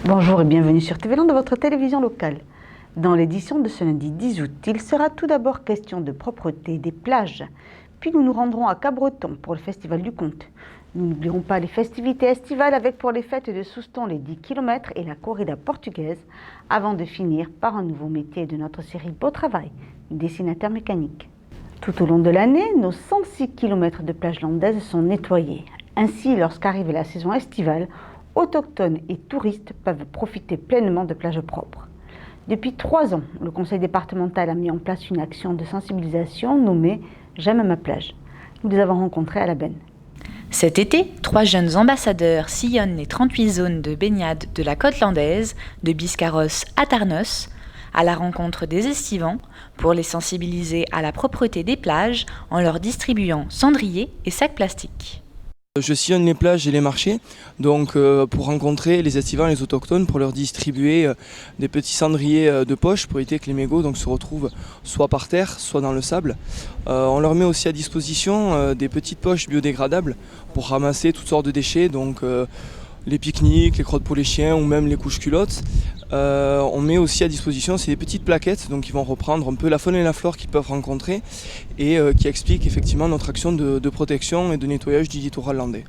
Bonjour et bienvenue sur TV Land de votre télévision locale. Dans l'édition de ce lundi 10 août, il sera tout d'abord question de propreté des plages. Puis nous nous rendrons à Cabreton pour le Festival du Conte. Nous n'oublierons pas les festivités estivales avec pour les fêtes de Souston les 10 km et la corrida portugaise, avant de finir par un nouveau métier de notre série Beau Travail, dessinateur mécanique. Tout au long de l'année, nos 106 km de plages landaises sont nettoyés. Ainsi, lorsqu'arrive la saison estivale, autochtones et touristes peuvent profiter pleinement de plages propres. Depuis 3 ans, le conseil départemental a mis en place une action de sensibilisation nommée « J'aime ma plage ». Nous les avons rencontrés à la Benne. Cet été, 3 jeunes ambassadeurs sillonnent les 38 zones de baignade de la côte landaise, de Biscarrosse à Tarnos, à la rencontre des estivants, pour les sensibiliser à la propreté des plages en leur distribuant cendriers et sacs plastiques. Je sillonne les plages et les marchés donc pour rencontrer les estivants et les autochtones pour leur distribuer des petits cendriers de poche pour éviter que les mégots se retrouvent soit par terre, soit dans le sable. On leur met aussi à disposition des petites poches biodégradables pour ramasser toutes sortes de déchets, donc les pique-niques, les crottes pour les chiens ou même les couches culottes. On met aussi à disposition des petites plaquettes donc qui vont reprendre un peu la faune et la flore qu'ils peuvent rencontrer et qui expliquent effectivement notre action de protection et de nettoyage du littoral landais.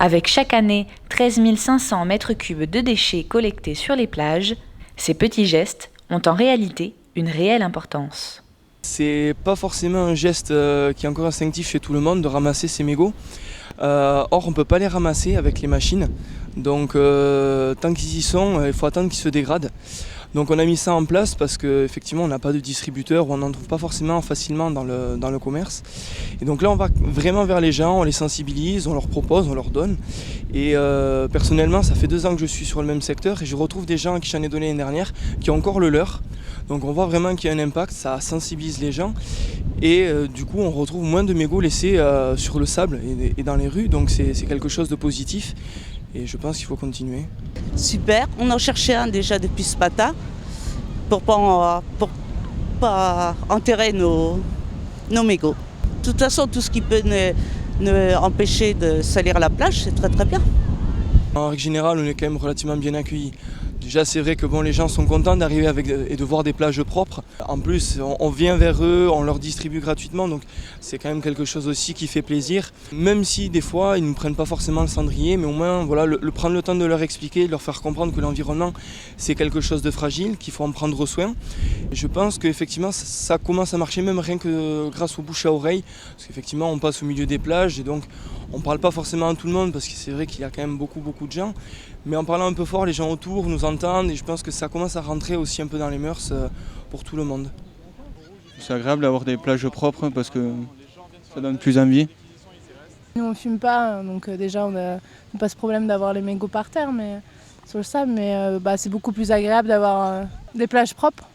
Avec chaque année 13 500 mètres cubes de déchets collectés sur les plages, ces petits gestes ont en réalité une réelle importance. C'est pas forcément un geste qui est encore instinctif chez tout le monde de ramasser ces mégots. Or on ne peut pas les ramasser avec les machines, donc tant qu'ils y sont, il faut attendre qu'ils se dégradent. Donc on a mis ça en place parce qu'effectivement on n'a pas de distributeur ou on n'en trouve pas forcément facilement dans le commerce. Et donc là on va vraiment vers les gens, on les sensibilise, on leur propose, on leur donne. Et personnellement ça fait 2 ans que je suis sur le même secteur et je retrouve des gens à qui j'en ai donné l'année dernière qui ont encore le leur. Donc on voit vraiment qu'il y a un impact, ça sensibilise les gens. Et du coup on retrouve moins de mégots laissés sur le sable et dans les rues, donc c'est quelque chose de positif et je pense qu'il faut continuer. Super, on en cherchait un déjà depuis ce matin pour pas enterrer nos mégots. De toute façon tout ce qui peut nous empêcher de salir la plage, c'est très très bien. En règle générale on est quand même relativement bien accueillis. Déjà c'est vrai que les gens sont contents d'arriver et de voir des plages propres. En plus on vient vers eux, on leur distribue gratuitement, donc c'est quand même quelque chose aussi qui fait plaisir. Même si des fois ils ne prennent pas forcément le cendrier, mais au moins prendre le temps de leur expliquer, de leur faire comprendre que l'environnement c'est quelque chose de fragile, qu'il faut en prendre soin. Et je pense qu'effectivement ça commence à marcher même rien que grâce aux bouche à oreille, parce qu'effectivement on passe au milieu des plages et donc on ne parle pas forcément à tout le monde parce que c'est vrai qu'il y a quand même beaucoup de gens. Mais en parlant un peu fort, les gens autour nous entendent et je pense que ça commence à rentrer aussi un peu dans les mœurs pour tout le monde. C'est agréable d'avoir des plages propres parce que ça donne plus envie. Nous on fume pas, donc déjà on n'a pas ce problème d'avoir les mégots par terre sur le sable, mais c'est beaucoup plus agréable d'avoir des plages propres.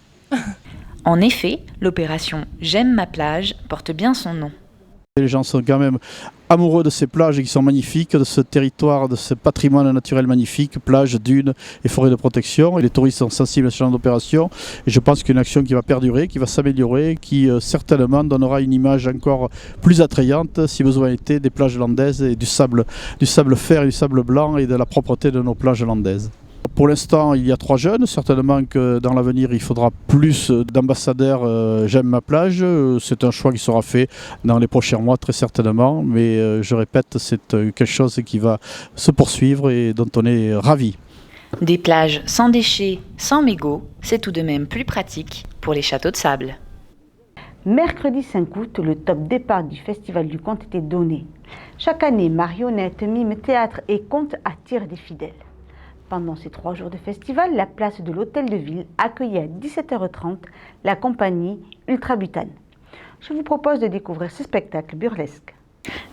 En effet, l'opération J'aime ma plage porte bien son nom. Les gens sont quand même amoureux de ces plages qui sont magnifiques, de ce territoire, de ce patrimoine naturel magnifique, plages, dunes et forêts de protection. Et les touristes sont sensibles à ce genre d'opération. Et je pense qu'une action qui va perdurer, qui va s'améliorer, qui certainement donnera une image encore plus attrayante, si besoin était, des plages landaises et du sable fer et du sable blanc et de la propreté de nos plages landaises. Pour l'instant, il y a 3 jeunes. Certainement que dans l'avenir, il faudra plus d'ambassadeurs J'aime ma plage. C'est un choix qui sera fait dans les prochains mois, très certainement. Mais je répète, c'est quelque chose qui va se poursuivre et dont on est ravis. Des plages sans déchets, sans mégots, c'est tout de même plus pratique pour les châteaux de sable. Mercredi 5 août, le top départ du Festival du Conte était donné. Chaque année, marionnettes, mimes, théâtre et contes attirent des fidèles. Pendant ces 3 jours de festival, la place de l'Hôtel de Ville accueillait à 17h30 la compagnie Ultrabutane. Je vous propose de découvrir ce spectacle burlesque.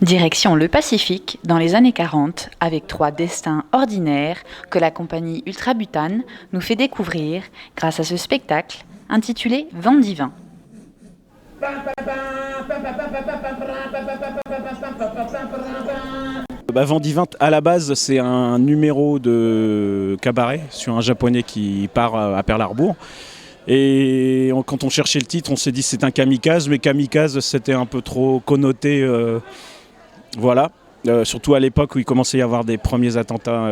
Direction le Pacifique dans les années 40 avec 3 destins ordinaires que la compagnie Ultrabutane nous fait découvrir grâce à ce spectacle intitulé Vent divin. Vent divin, à la base, c'est un numéro de cabaret sur un japonais qui part à Pearl Harbor. Et quand on cherchait le titre, on s'est dit c'est un kamikaze, mais kamikaze c'était un peu trop connoté. Voilà. surtout à l'époque où il commençait à y avoir des premiers attentats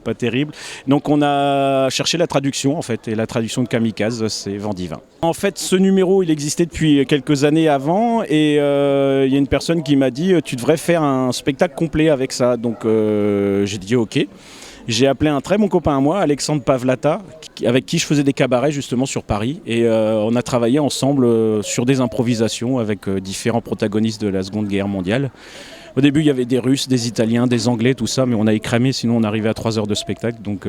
pas terribles. Donc on a cherché la traduction en fait, et la traduction de kamikaze, c'est vent divin. En fait, ce numéro, il existait depuis quelques années avant, et il y a une personne qui m'a dit tu devrais faire un spectacle complet avec ça. Donc j'ai dit ok. J'ai appelé un très bon copain à moi, Alexandre Pavlata, avec qui je faisais des cabarets justement sur Paris. Et on a travaillé ensemble sur des improvisations avec différents protagonistes de la Seconde Guerre mondiale. Au début, il y avait des Russes, des Italiens, des Anglais, tout ça, mais on a écrémé, sinon on arrivait à 3 heures de spectacle. Donc,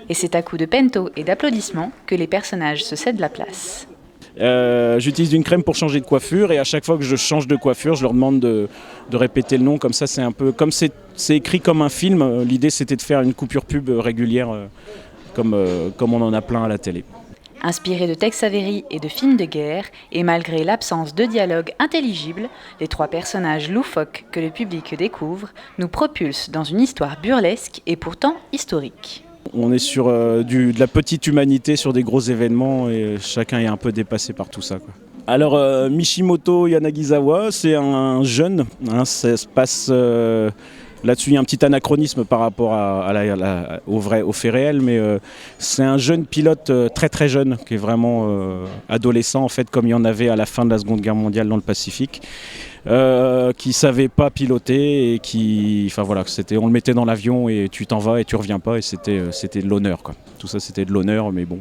Et c'est à coups de pento et d'applaudissements que les personnages se cèdent la place. J'utilise une crème pour changer de coiffure, et à chaque fois que je change de coiffure, je leur demande de répéter le nom. Comme ça, c'est un peu comme c'est écrit comme un film. L'idée, c'était de faire une coupure pub régulière, comme on en a plein à la télé. Inspirés de Tex Avery et de films de guerre, et malgré l'absence de dialogue intelligible, les 3 personnages loufoques que le public découvre nous propulsent dans une histoire burlesque et pourtant historique. On est sur de la petite humanité, sur des gros événements, et chacun est un peu dépassé par tout ça, quoi. Alors Mishimoto Yanagisawa, c'est un jeune, ça se passe... Là-dessus, il y a un petit anachronisme par rapport au fait réel, mais c'est un jeune pilote très très jeune, qui est vraiment adolescent, en fait, comme il y en avait à la fin de la Seconde Guerre mondiale dans le Pacifique, qui savait pas piloter, et enfin voilà, on le mettait dans l'avion et tu t'en vas et tu reviens pas, et c'était de l'honneur, quoi. Tout ça, c'était de l'honneur, mais bon,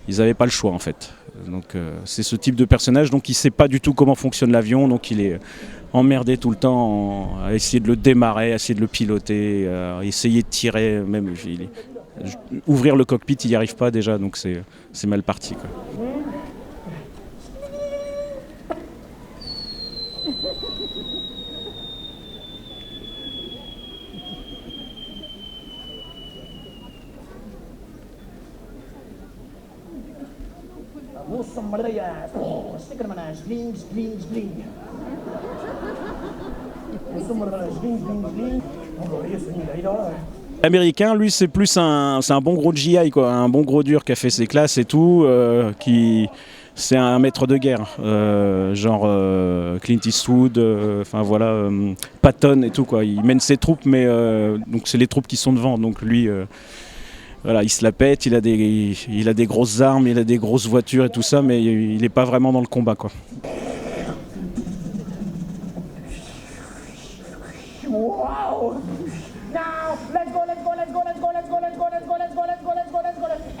ils n'avaient pas le choix en fait. Donc c'est ce type de personnage, donc il sait pas du tout comment fonctionne l'avion, donc il est emmerdé tout le temps à essayer de le démarrer, à essayer de le piloter, à essayer de tirer, même ouvrir le cockpit, il n'y arrive pas déjà, donc c'est mal parti, quoi. L'américain, lui, c'est plus un bon gros GI, quoi, un bon gros dur qui a fait ses classes et tout, c'est un maître de guerre, genre Clint Eastwood, enfin voilà, Patton et tout, quoi. Il mène ses troupes, mais donc c'est les troupes qui sont devant, donc lui. Voilà, il se la pète, il a des grosses armes, il a des grosses voitures et tout ça, mais il n'est pas vraiment dans le combat, quoi. Wow! Now, let's go, let's go, let's go, let's go, let's go, let's go, let's go, let's go, let's go, let's go, let's go, let's go.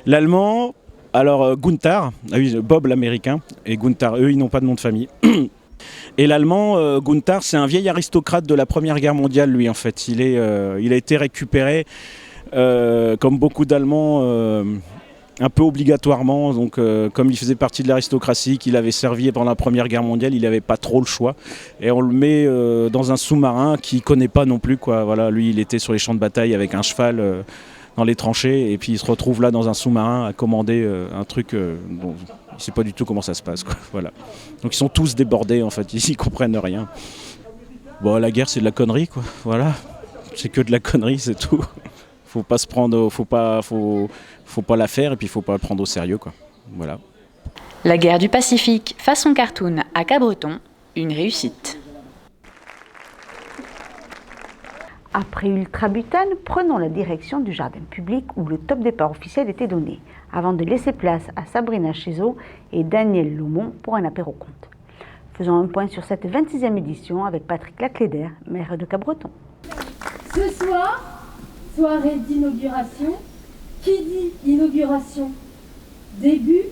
L'allemand, alors Gunther, ah oui, Bob l'américain, et Gunther, eux, ils n'ont pas de nom de famille. Et l'allemand, Gunther, c'est un vieil aristocrate de la Première Guerre mondiale, lui, en fait. Il a été récupéré, comme beaucoup d'Allemands, un peu obligatoirement. Donc, comme il faisait partie de l'aristocratie, qu'il avait servi pendant la Première Guerre mondiale, il n'avait pas trop le choix. Et on le met dans un sous-marin qu'il ne connaît pas non plus, quoi. Voilà, lui, il était sur les champs de bataille avec un cheval dans les tranchées, et puis il se retrouve là dans un sous-marin à commander un truc... Bon, il ne sait pas du tout comment ça se passe, quoi. Voilà. Donc ils sont tous débordés, en fait, ils n'y comprennent rien. Bon, la guerre, c'est de la connerie, quoi. Voilà, c'est que de la connerie, c'est tout. Faut pas se prendre, faut pas la faire, et puis il faut pas le prendre au sérieux, quoi. Voilà. La guerre du Pacifique façon cartoon à Cabreton, une réussite. Après Ultrabutane, prenons la direction du jardin public où le top départ officiel était donné, avant de laisser place à Sabrina Chezo et Daniel Laumont pour un apéro conte. Faisons un point sur cette 26e édition avec Patrick Lacléder, maire de Cabreton. Ce soir, soirée d'inauguration. Qui dit inauguration? Début,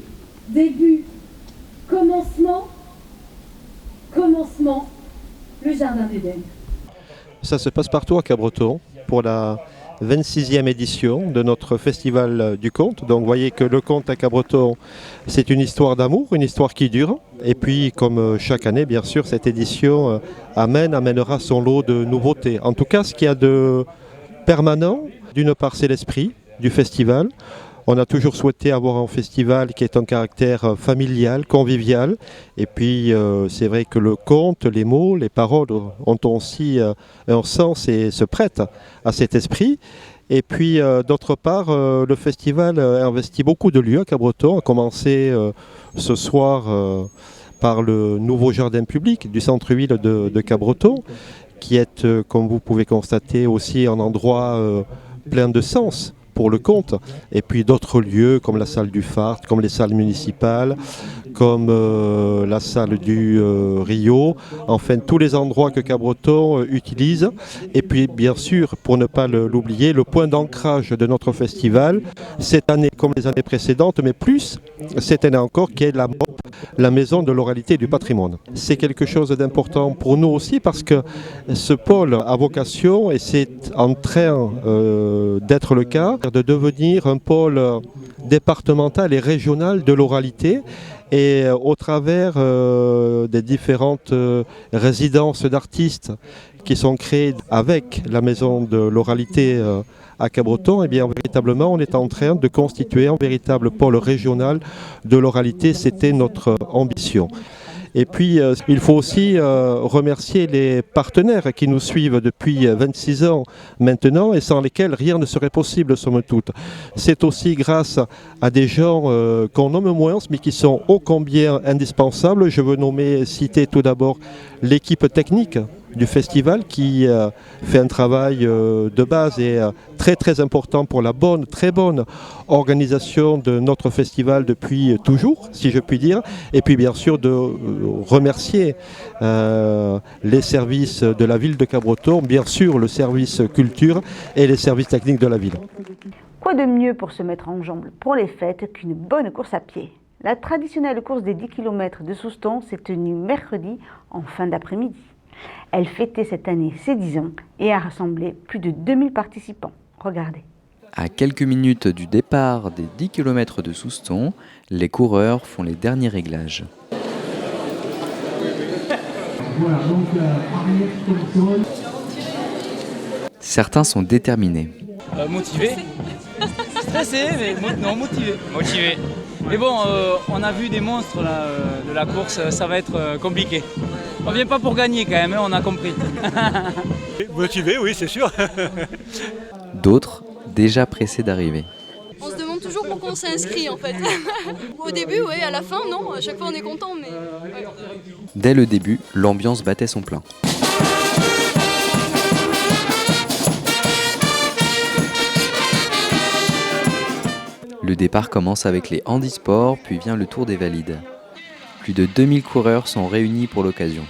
commencement, le jardin d'Éden. Ça se passe partout à Cabreton pour la 26e édition de notre festival du conte. Donc vous voyez que le conte à Cabreton, c'est une histoire d'amour, une histoire qui dure. Et puis comme chaque année, bien sûr, cette édition amènera son lot de nouveautés. En tout cas, ce qu'il y a de permanent, d'une part, c'est l'esprit du festival. On a toujours souhaité avoir un festival qui ait un caractère familial, convivial. Et puis, c'est vrai que le conte, les mots, les paroles ont aussi un sens et se prêtent à cet esprit. Et puis, d'autre part, le festival a investi beaucoup de lieux à Cabreton, à commencer ce soir par le nouveau jardin public du centre-ville de Cabreton, qui est, comme vous pouvez constater, aussi un endroit plein de sens pour le conte, et puis d'autres lieux comme la salle du Phare, comme les salles municipales, comme la salle du Rio, enfin tous les endroits que Cabreton utilise, et puis bien sûr, pour ne pas l'oublier, le point d'ancrage de notre festival, cette année comme les années précédentes, mais plus cette année encore, qui est la MOP, la Maison de l'Oralité et du Patrimoine. C'est quelque chose d'important pour nous aussi parce que ce pôle a vocation, et c'est en train d'être le cas, de devenir un pôle départemental et régional de l'oralité. Et au travers des différentes résidences d'artistes qui sont créées avec la Maison de l'Oralité à Cabreton, et bien véritablement on est en train de constituer un véritable pôle régional de l'oralité. C'était notre ambition. Et puis, il faut aussi remercier les partenaires qui nous suivent depuis 26 ans maintenant et sans lesquels rien ne serait possible, somme toute. C'est aussi grâce à des gens qu'on nomme moins, mais qui sont ô combien indispensables. Je veux citer tout d'abord l'équipe technique du festival qui fait un travail de base et très très important pour la très bonne organisation de notre festival depuis toujours, si je puis dire. Et puis bien sûr de remercier les services de la ville de Cabreton, bien sûr le service culture et les services techniques de la ville. Quoi de mieux pour se mettre en jambes pour les fêtes qu'une bonne course à pied? La traditionnelle course des 10 km de Souston s'est tenue mercredi en fin d'après-midi. Elle fêtait cette année ses 10 ans et a rassemblé plus de 2000 participants. Regardez. À quelques minutes du départ des 10 km de Souston, les coureurs font les derniers réglages. Certains sont déterminés. Motivés. Stressés, mais non, motivés. Motivés. Mais bon, on a vu des monstres là, de la course, ça va être compliqué. On vient pas pour gagner quand même, hein, on a compris. Motivé, oui, c'est sûr. D'autres, déjà pressés d'arriver. On se demande toujours pourquoi on s'est inscrit en fait. Au début, oui, à la fin, non. À chaque fois, on est content, mais... Ouais. Dès le début, l'ambiance battait son plein. Le départ commence avec les handisports, puis vient le tour des valides. Plus de 2000 coureurs sont réunis pour l'occasion.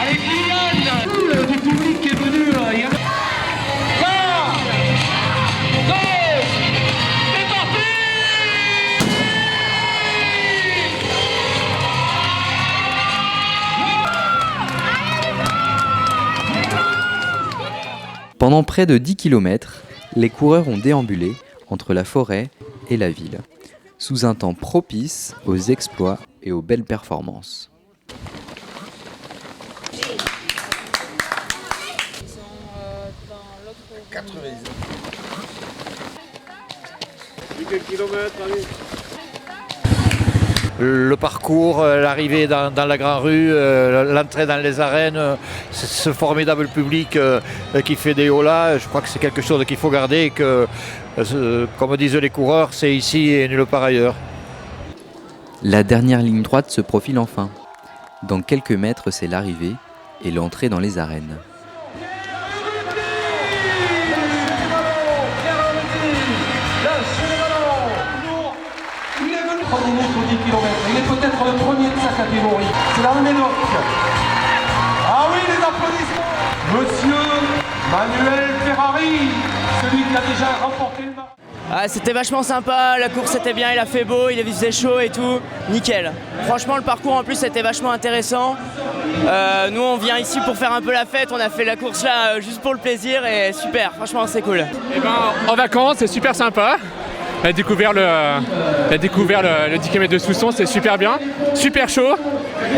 Allez, Kylian, du public qui est venu. Il y a... 3, 2, c'est parti! Pendant près de 10 km, les coureurs ont déambulé entre la forêt et la ville, sous un temps propice aux exploits et aux belles performances. Le parcours, l'arrivée dans la grande rue, l'entrée dans les arènes, ce formidable public qui fait des holas, je crois que c'est quelque chose qu'il faut garder et que, comme disent les coureurs, c'est ici et nulle part ailleurs. La dernière ligne droite se profile enfin. Dans quelques mètres, c'est l'arrivée et l'entrée dans les arènes. Il est peut-être le premier de sa catégorie. C'est dans le Médoc. Ah oui, les applaudissements. Monsieur Manuel Ferrari, celui qui a déjà remporté le match. Ah, c'était vachement sympa, la course était bien, il a fait beau, il faisait chaud et tout, nickel. Franchement, le parcours en plus était vachement intéressant. Nous, on vient ici pour faire un peu la fête, on a fait la course là juste pour le plaisir et super, franchement, c'est cool. Et en vacances, c'est super sympa. On a découvert le 10 km de Souston, c'est super bien, super chaud,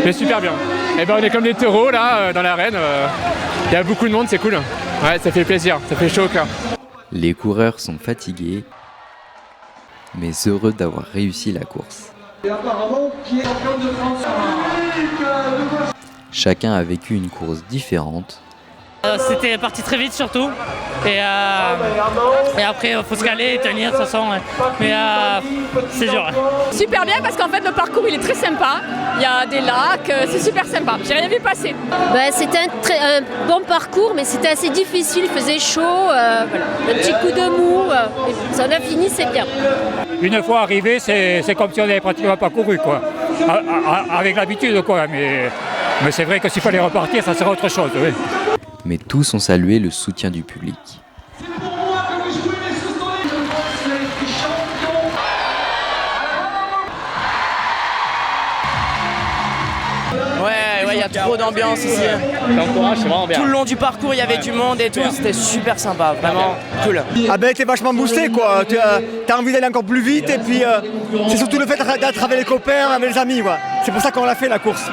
mais super bien. Et on est comme des taureaux là, dans l'arène, il y a beaucoup de monde, c'est cool. Ouais, ça fait plaisir, ça fait chaud au cœur. Les coureurs sont fatigués, mais heureux d'avoir réussi la course. Et apparemment, qui est champion de France. Chacun a vécu une course différente. C'était parti très vite surtout. Et après, il faut se caler et tenir de toute façon. Mais c'est dur. Super bien parce qu'en fait, le parcours il est très sympa. Il y a des lacs, c'est super sympa. J'ai rien vu passer. C'était un bon parcours, mais c'était assez difficile. Il faisait chaud. Voilà. Un petit coup de mou. Et ça en a fini, c'est bien. Une fois arrivé, c'est comme si on n'avait pratiquement pas couru, quoi. Avec l'habitude, quoi. Mais c'est vrai que s'il fallait repartir, ça serait autre chose, oui. Mais tous ont salué le soutien du public. Ouais, il y a trop d'ambiance ici. Tout le long du parcours, il y avait du monde et tout, c'était super sympa, vraiment cool. Ah ben t'es vachement boosté quoi, t'as envie d'aller encore plus vite et puis c'est surtout le fait d'être avec les copains, avec les amis quoi. C'est pour ça qu'on l'a fait la course.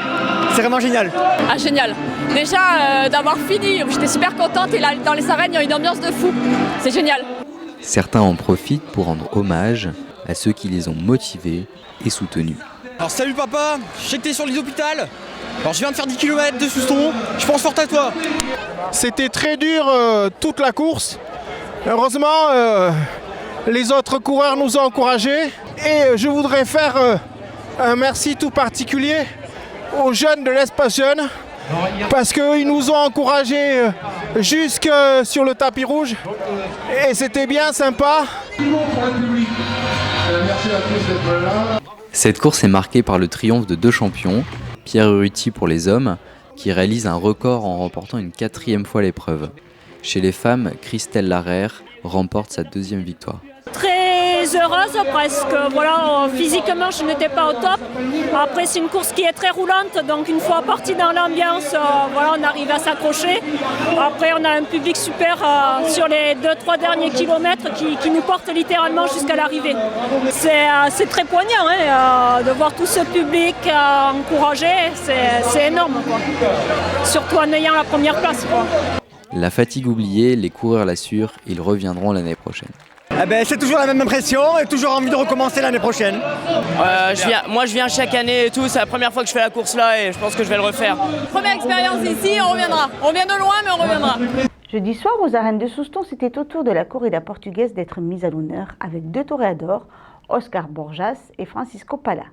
C'est vraiment génial. Ah génial. Déjà d'avoir fini, j'étais super contente et là dans les arènes il y a une ambiance de fou. C'est génial. Certains en profitent pour rendre hommage à ceux qui les ont motivés et soutenus. Alors salut papa, je sais que t'es sur le lit d'hôpital. Alors je viens de faire 10 km de Souston, je pense fort à toi. C'était très dur toute la course. Heureusement, les autres coureurs nous ont encouragés. Et je voudrais faire un merci tout particulier aux jeunes de l'Espace Jeune. Parce qu'ils nous ont encouragés jusque sur le tapis rouge. Et c'était bien sympa. Cette course est marquée par le triomphe de 2 champions, Pierre Urruti pour les hommes, qui réalise un record en remportant une 4e fois l'épreuve. Chez les femmes, Christelle Larère remporte sa 2e victoire. Très heureuse presque, voilà, physiquement je n'étais pas au top. Après c'est une course qui est très roulante, donc une fois parti dans l'ambiance, voilà, on arrive à s'accrocher. Après on a un public super sur les 2-3 derniers kilomètres qui nous porte littéralement jusqu'à l'arrivée. C'est très poignant de voir tout ce public encouragé, c'est énorme, quoi. Surtout en ayant la première place, quoi. La fatigue oubliée, les coureurs l'assurent, ils reviendront l'année prochaine. Eh ben, c'est toujours la même impression et toujours envie de recommencer l'année prochaine. Moi je viens chaque année et tout, c'est la première fois que je fais la course là et je pense que je vais le refaire. Première expérience ici, on reviendra. On vient de loin mais on reviendra. Jeudi soir, aux arènes de Souston, c'était au tour de la corrida portugaise d'être mise à l'honneur avec 2 toréadors, Oscar Borjas et Francisco Pala.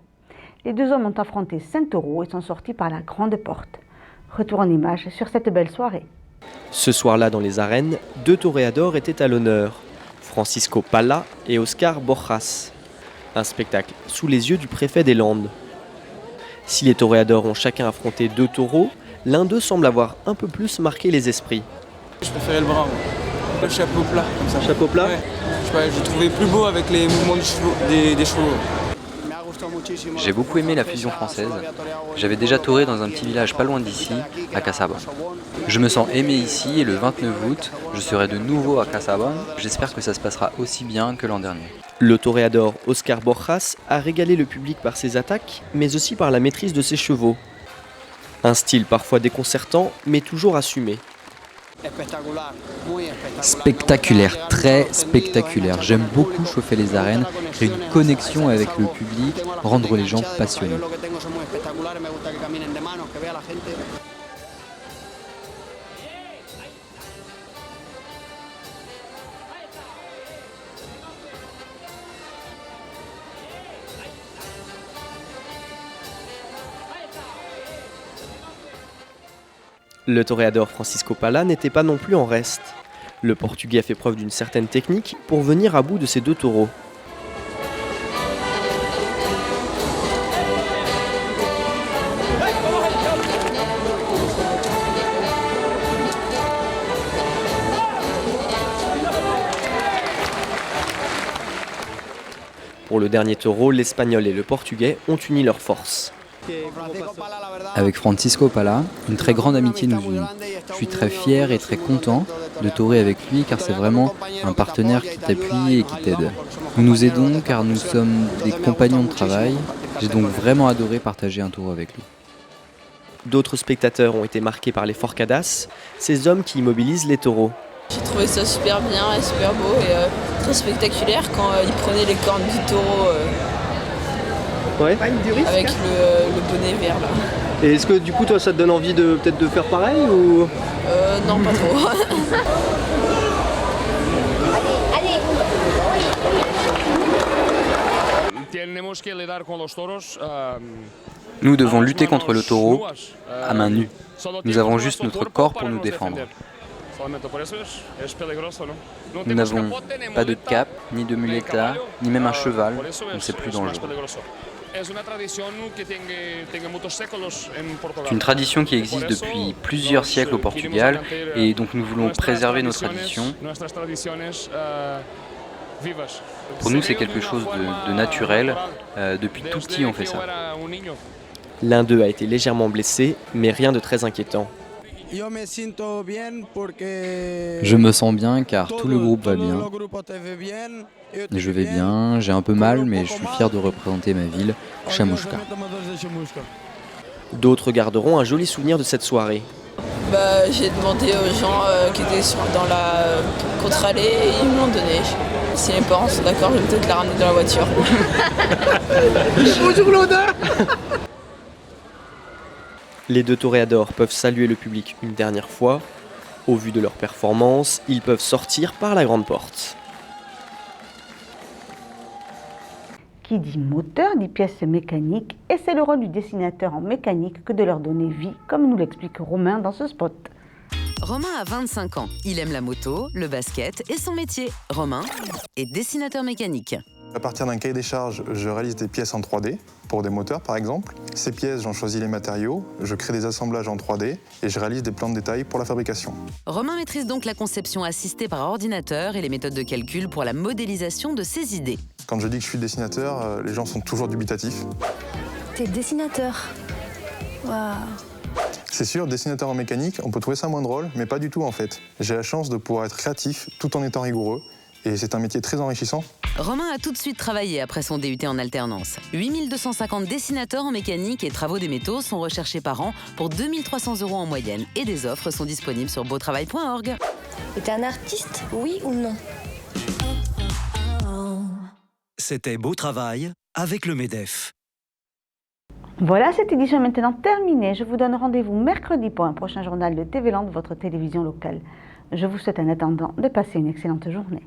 Les 2 hommes ont affronté 5 taureaux et sont sortis par la grande porte. Retour en images sur cette belle soirée. Ce soir-là, dans les arènes, 2 toréadors étaient à l'honneur. Francisco Pala et Oscar Borjas. Un spectacle sous les yeux du préfet des Landes. Si les toréadors ont chacun affronté 2 taureaux, l'un d'eux semble avoir un peu plus marqué les esprits. Je préférais le brun, le chapeau plat comme ça. Chapeau plat ouais, je trouvais plus beau avec les mouvements des chevaux. J'ai beaucoup aimé la fusion française. J'avais déjà touré dans un petit village pas loin d'ici, à Casablanca. Je me sens aimé ici et le 29 août, je serai de nouveau à Casablanca. J'espère que ça se passera aussi bien que l'an dernier. Le toréador Oscar Borjas a régalé le public par ses attaques, mais aussi par la maîtrise de ses chevaux. Un style parfois déconcertant, mais toujours assumé. Spectaculaire, très spectaculaire. J'aime beaucoup chauffer les arènes, créer une connexion avec le public, rendre les gens passionnés. Le toréador Francisco Pala n'était pas non plus en reste. Le Portugais a fait preuve d'une certaine technique pour venir à bout de ses 2 taureaux. Pour le dernier taureau, l'Espagnol et le Portugais ont uni leurs forces. Avec Francisco Pala, une très grande amitié nous unit. Je suis très fier et très content de tourer avec lui car c'est vraiment un partenaire qui t'appuie et qui t'aide. Nous nous aidons car nous sommes des compagnons de travail. J'ai donc vraiment adoré partager un tour avec lui. D'autres spectateurs ont été marqués par les forcadas, ces hommes qui immobilisent les taureaux. J'ai trouvé ça super bien et super beau et très spectaculaire quand ils prenaient les cornes du taureau. Ouais. Avec le bonnet vert là. Et est-ce que du coup toi ça te donne envie de peut-être de faire pareil ou... Non, pas trop. Nous devons lutter contre le taureau à main nue. Nous avons juste notre corps pour nous défendre. Nous n'avons pas de cap, ni de muleta, ni même un cheval, donc c'est plus dangereux. C'est une tradition qui existe depuis plusieurs siècles au Portugal et donc nous voulons préserver nos traditions. Pour nous, c'est quelque chose de naturel. Depuis tout petit, on fait ça. L'un d'eux a été légèrement blessé, mais rien de très inquiétant. Je me sens bien car tout le groupe va bien. Je vais bien, j'ai un peu mal, mais je suis fier de représenter ma ville, Chamushka. D'autres garderont un joli souvenir de cette soirée. J'ai demandé aux gens qui étaient dans la contre-allée et ils me l'ont donné. Si mes parents sont d'accord, je vais peut-être la ramener dans la voiture. Bonjour l'odeur. Les deux toréadors peuvent saluer le public une dernière fois. Au vu de leur performance, ils peuvent sortir par la grande porte. Qui dit moteur dit pièces mécaniques et c'est le rôle du dessinateur en mécanique que de leur donner vie, comme nous l'explique Romain dans ce spot. Romain a 25 ans. Il aime la moto, le basket et son métier. Romain est dessinateur mécanique. À partir d'un cahier des charges, je réalise des pièces en 3D, pour des moteurs par exemple. Ces pièces, j'en choisis les matériaux, je crée des assemblages en 3D et je réalise des plans de détail pour la fabrication. Romain maîtrise donc la conception assistée par ordinateur et les méthodes de calcul pour la modélisation de ses idées. Quand je dis que je suis dessinateur, les gens sont toujours dubitatifs. T'es dessinateur. Waouh. C'est sûr, dessinateur en mécanique, on peut trouver ça moins drôle, mais pas du tout en fait. J'ai la chance de pouvoir être créatif tout en étant rigoureux. Et c'est un métier très enrichissant. Romain a tout de suite travaillé après son DUT en alternance. 8250 dessinateurs en mécanique et travaux des métaux sont recherchés par an pour 2300 € en moyenne. Et des offres sont disponibles sur beautravail.org. Et t'es un artiste, oui ou non? C'était Beau Travail avec le MEDEF. Voilà, cette édition est maintenant terminée. Je vous donne rendez-vous mercredi pour un prochain journal de TV Land, votre télévision locale. Je vous souhaite en attendant de passer une excellente journée.